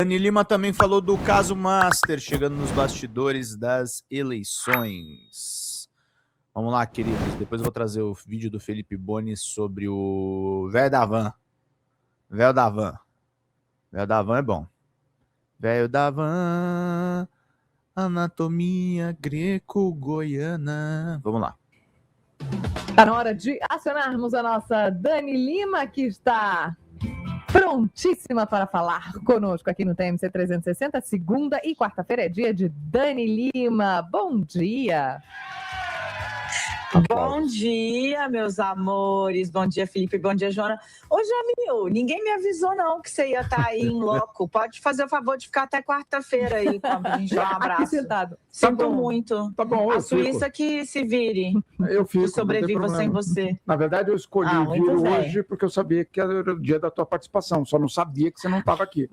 Dani Lima também falou do caso Master chegando nos bastidores das eleições. Vamos lá, queridos. Depois eu vou trazer o vídeo do Felipe Boni sobre o velho da van. Velho da van. Velho da van é bom. Velho da van, anatomia greco-goiana. Vamos lá. Está na hora de acionarmos a nossa Dani Lima, que está prontíssima para falar conosco aqui no TMC 360. Segunda e quarta-feira é dia de Dani Lima. Bom dia! Bom dia, meus amores. Bom dia, Felipe. Bom dia, Joana. Ô, Jamil, ninguém me avisou, não, que você ia estar aí em loco. Pode fazer o favor de ficar até quarta-feira aí pra gente dar um abraço. Aqui sentado. Sinto muito. Tá bom, a Suíça fico. Que se vire. Eu fico. Que sobreviva sem você. Na verdade, eu escolhi vir hoje porque eu sabia que era o dia da tua participação. Só não sabia que você não estava aqui.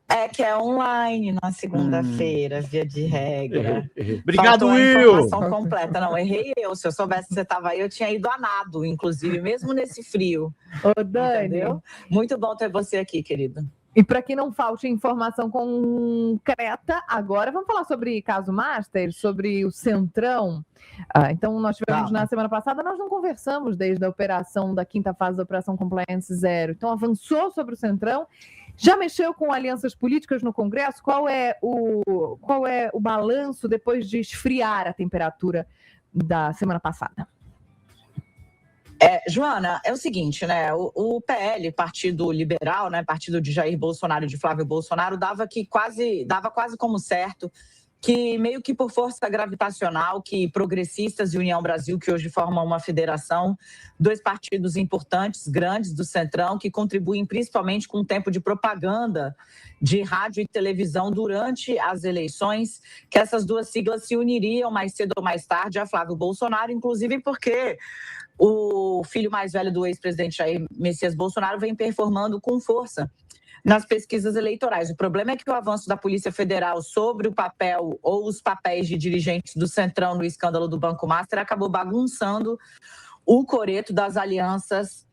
É que é online na segunda-feira, via de regra. Obrigado, Faltou Will! A informação completa. Não, errei eu. Se eu soubesse que você estava aí, eu tinha ido a nado, inclusive, mesmo nesse frio. Ô, Dani. Entendeu? Muito bom ter você aqui, querido. E para que não falte informação concreta, agora vamos falar sobre caso Master, sobre o Centrão. Então, nós tivemos na semana passada, nós não conversamos desde a operação da quinta fase da Operação Compliance Zero. Então, avançou sobre o Centrão. Já mexeu com alianças políticas no Congresso? Qual é o balanço depois de esfriar a temperatura da semana passada? Joana, é o seguinte, né? O PL, Partido Liberal, né? Partido de Jair Bolsonaro e de Flávio Bolsonaro, dava quase como certo que, meio que por força gravitacional, que Progressistas e União Brasil, que hoje formam uma federação, dois partidos importantes, grandes do Centrão, que contribuem principalmente com o tempo de propaganda de rádio e televisão durante as eleições, que essas duas siglas se uniriam mais cedo ou mais tarde a Flávio Bolsonaro, inclusive porque o filho mais velho do ex-presidente Jair Messias Bolsonaro vem performando com força nas pesquisas eleitorais. O problema é que o avanço da Polícia Federal sobre o papel ou os papéis de dirigentes do Centrão no escândalo do Banco Master acabou bagunçando o coreto das alianças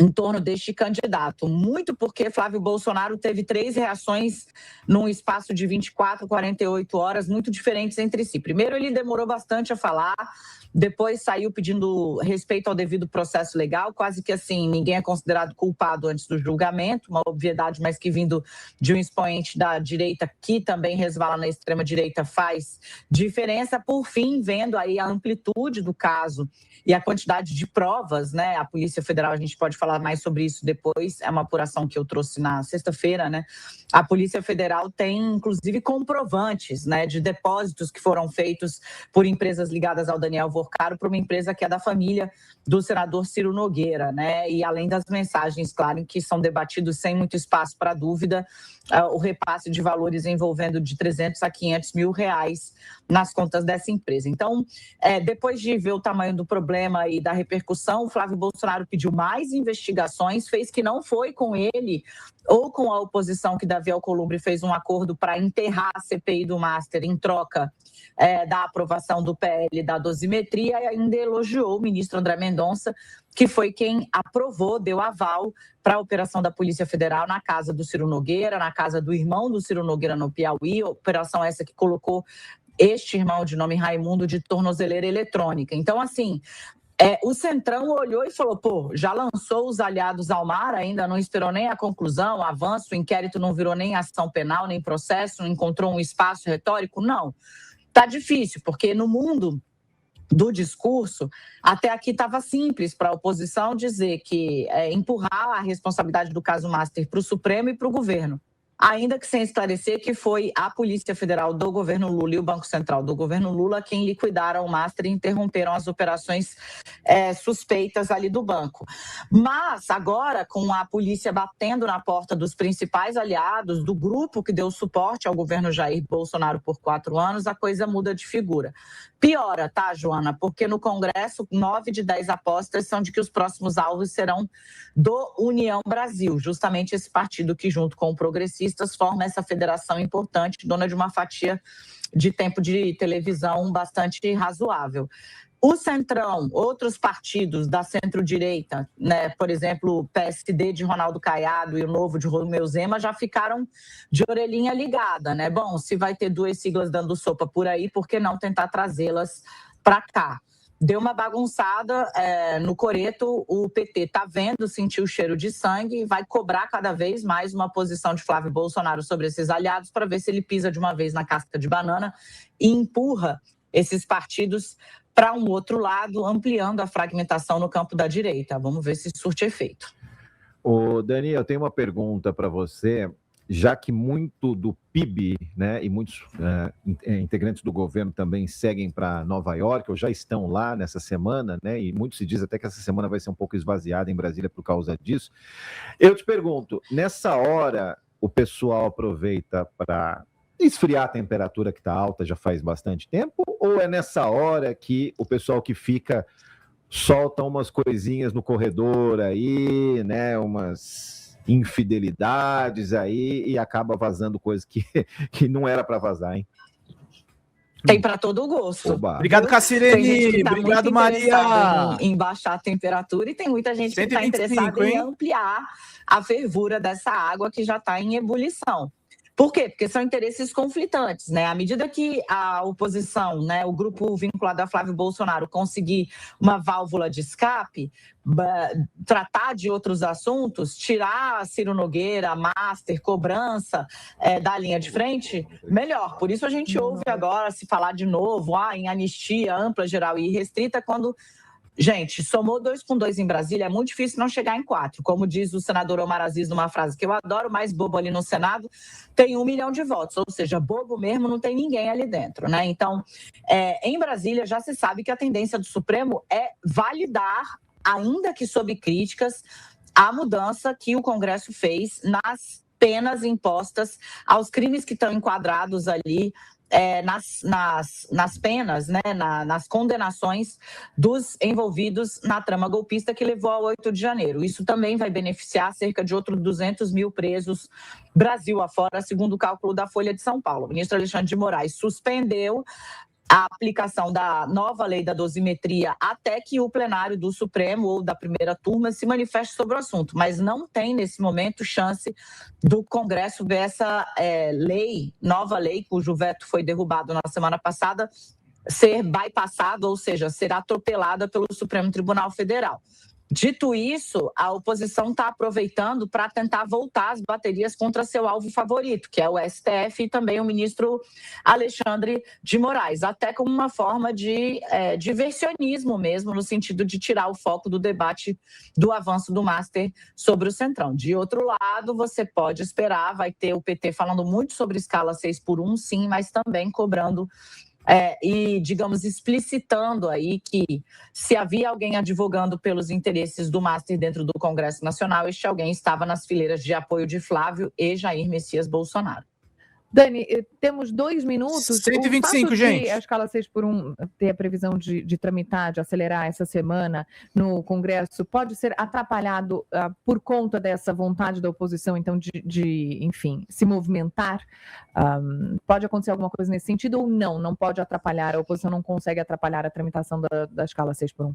em torno deste candidato. Muito porque Flávio Bolsonaro teve 3 reações num espaço de 24, 48 horas, muito diferentes entre si. Primeiro, ele demorou bastante a falar, depois saiu pedindo respeito ao devido processo legal, quase que assim, ninguém é considerado culpado antes do julgamento, uma obviedade, mas que vindo de um expoente da direita, que também resvala na extrema-direita, faz diferença. Por fim, vendo aí a amplitude do caso e a quantidade de provas, né? A Polícia Federal, a gente pode falar mais sobre isso depois, é uma apuração que eu trouxe na sexta-feira, né? A Polícia Federal tem, inclusive, comprovantes, né, de depósitos que foram feitos por empresas ligadas ao Daniel Vorcaro para uma empresa que é da família do senador Ciro Nogueira, né? E além das mensagens, claro, que são debatidos sem muito espaço para dúvida, o repasse de valores envolvendo de 300 a 500 mil reais nas contas dessa empresa. Então, depois de ver o tamanho do problema e da repercussão, o Flávio Bolsonaro pediu mais investigações, fez que não foi com ele ou com a oposição que Davi Alcolumbre fez um acordo para enterrar a CPI do Master em troca da aprovação do PL da dosimetria, e ainda elogiou o ministro André Mendonça, que foi quem aprovou, deu aval para a operação da Polícia Federal na casa do Ciro Nogueira, na casa do irmão do Ciro Nogueira no Piauí, operação essa que colocou este irmão de nome Raimundo de tornozeleira eletrônica. Então, assim, o Centrão olhou e falou, pô, já lançou os aliados ao mar, ainda não esperou nem a conclusão, o avanço, o inquérito não virou nem ação penal, nem processo, não encontrou um espaço retórico? Não. Tá difícil, porque no mundo do discurso, até aqui estava simples para a oposição dizer que empurrar a responsabilidade do caso Master para o Supremo e para o governo. Ainda que sem esclarecer que foi a Polícia Federal do governo Lula e o Banco Central do governo Lula quem liquidaram o Master e interromperam as operações suspeitas ali do banco. Mas agora, com a polícia batendo na porta dos principais aliados do grupo que deu suporte ao governo Jair Bolsonaro por 4 anos, a coisa muda de figura. Piora, tá, Joana? Porque no Congresso, 9 de 10 apostas são de que os próximos alvos serão do União Brasil, justamente esse partido que, junto com o Progressistas, forma essa federação importante, dona de uma fatia de tempo de televisão bastante razoável. O Centrão, outros partidos da centro-direita, né, por exemplo, o PSD de Ronaldo Caiado e o Novo de Romeu Zema, já ficaram de orelhinha ligada, né? Bom, se vai ter 2 siglas dando sopa por aí, por que não tentar trazê-las para cá? Deu uma bagunçada no coreto, o PT está vendo, sentiu o cheiro de sangue e vai cobrar cada vez mais uma posição de Flávio Bolsonaro sobre esses aliados para ver se ele pisa de uma vez na casca de banana e empurra esses partidos para um outro lado, ampliando a fragmentação no campo da direita. Vamos ver se surte efeito. Ô, Dani, eu tenho uma pergunta para você, já que muito do PIB, né, e muitos integrantes do governo também seguem para Nova York, ou já estão lá nessa semana, né, e muito se diz até que essa semana vai ser um pouco esvaziada em Brasília por causa disso. Eu te pergunto, nessa hora o pessoal aproveita para esfriar a temperatura que está alta já faz bastante tempo, ou é nessa hora que o pessoal que fica solta umas coisinhas no corredor aí, né, umas infidelidades aí e acaba vazando coisa que não era para vazar, hein? Tem para todo o gosto. Oba. Obrigado, Cacirene. Tá obrigado, Maria. Em baixar a temperatura e tem muita gente que está interessada em ampliar a fervura dessa água que já está em ebulição. Por quê? Porque são interesses conflitantes, né? À medida que a oposição, né, o grupo vinculado a Flávio Bolsonaro conseguir uma válvula de escape, tratar de outros assuntos, tirar Ciro Nogueira, Master, cobrança da linha de frente, melhor. Por isso a gente ouve agora se falar de novo em anistia ampla, geral e restrita, quando... Gente, somou 2 com 2 em Brasília, é muito difícil não chegar em 4. Como diz o senador Omar Aziz numa frase que eu adoro, mais bobo ali no Senado tem 1 milhão de votos. Ou seja, bobo mesmo não tem ninguém ali dentro, né? Então, em Brasília já se sabe que a tendência do Supremo é validar, ainda que sob críticas, a mudança que o Congresso fez nas penas impostas aos crimes que estão enquadrados ali nas penas, né, nas condenações dos envolvidos na trama golpista que levou ao 8 de janeiro. Isso também vai beneficiar cerca de outros 200 mil presos Brasil afora, segundo o cálculo da Folha de São Paulo. O ministro Alexandre de Moraes suspendeu a aplicação da nova lei da dosimetria até que o plenário do Supremo ou da primeira turma se manifeste sobre o assunto, mas não tem nesse momento chance do Congresso ver essa nova lei, cujo veto foi derrubado na semana passada, ser bypassada, ou seja, ser atropelada pelo Supremo Tribunal Federal. Dito isso, a oposição está aproveitando para tentar voltar as baterias contra seu alvo favorito, que é o STF e também o ministro Alexandre de Moraes, até como uma forma de diversionismo mesmo, no sentido de tirar o foco do debate do avanço do Master sobre o Centrão. De outro lado, você pode esperar, vai ter o PT falando muito sobre escala 6x1, sim, mas também cobrando e, digamos, explicitando aí que se havia alguém advogando pelos interesses do Master dentro do Congresso Nacional, este alguém estava nas fileiras de apoio de Flávio e Jair Messias Bolsonaro. Dani, temos 2 minutos. 125, gente. A escala 6x1 ter a previsão de tramitar, de acelerar essa semana no Congresso, pode ser atrapalhado por conta dessa vontade da oposição, então, enfim, se movimentar? Pode acontecer alguma coisa nesse sentido ou não? Não pode atrapalhar, a oposição não consegue atrapalhar a tramitação da escala 6x1?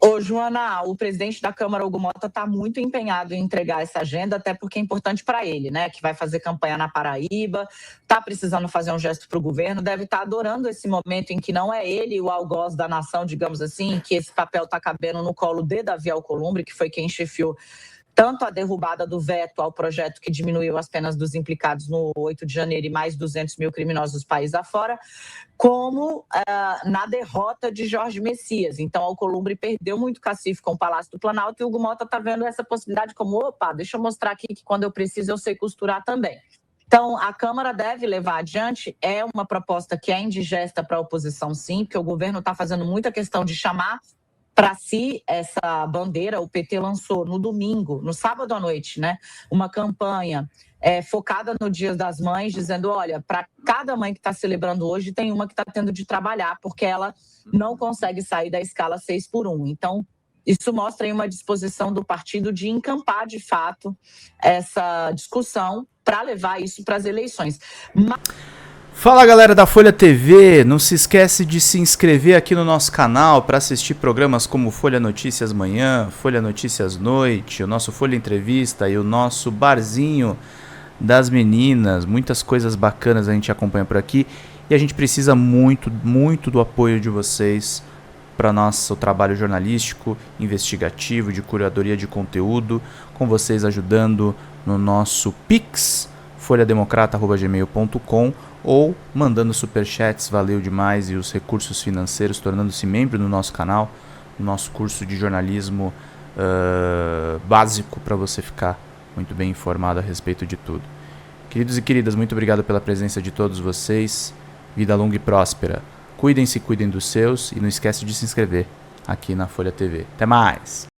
Ô, Joana, o presidente da Câmara, Hugo Mota, está muito empenhado em entregar essa agenda, até porque é importante para ele, né? Que vai fazer campanha na Paraíba, está precisando fazer um gesto para o governo, deve estar adorando esse momento em que não é ele o algoz da nação, digamos assim, que esse papel está cabendo no colo de Davi Alcolumbre, que foi quem chefiou tanto a derrubada do veto ao projeto que diminuiu as penas dos implicados no 8 de janeiro e mais 200 mil criminosos do país afora, como na derrota de Jorge Messias. Então, Alcolumbre perdeu muito cacife com o Palácio do Planalto e o Hugo Mota está vendo essa possibilidade como, opa, deixa eu mostrar aqui que quando eu preciso eu sei costurar também. Então, a Câmara deve levar adiante, é uma proposta que é indigesta para a oposição, sim, porque o governo está fazendo muita questão de chamar para si essa bandeira. O PT lançou no domingo, no sábado à noite, né, uma campanha focada no Dia das Mães, dizendo, olha, para cada mãe que está celebrando hoje, tem uma que está tendo de trabalhar, porque ela não consegue sair da escala 6x1. Então, isso mostra aí uma disposição do partido de encampar, de fato, essa discussão para levar isso para as eleições. Fala galera da Folha TV, não se esquece de se inscrever aqui no nosso canal para assistir programas como Folha Notícias Manhã, Folha Notícias Noite, o nosso Folha Entrevista e o nosso Barzinho das Meninas. Muitas coisas bacanas a gente acompanha por aqui e a gente precisa muito, muito do apoio de vocês para nosso trabalho jornalístico, investigativo, de curadoria de conteúdo, com vocês ajudando no nosso Pix, folhademocrata@gmail.com, ou mandando superchats, valeu demais, e os recursos financeiros, tornando-se membro do nosso canal, no nosso curso de jornalismo básico, para você ficar muito bem informado a respeito de tudo. Queridos e queridas, muito obrigado pela presença de todos vocês, vida longa e próspera. Cuidem-se, cuidem dos seus, e não esquece de se inscrever aqui na Folha TV. Até mais!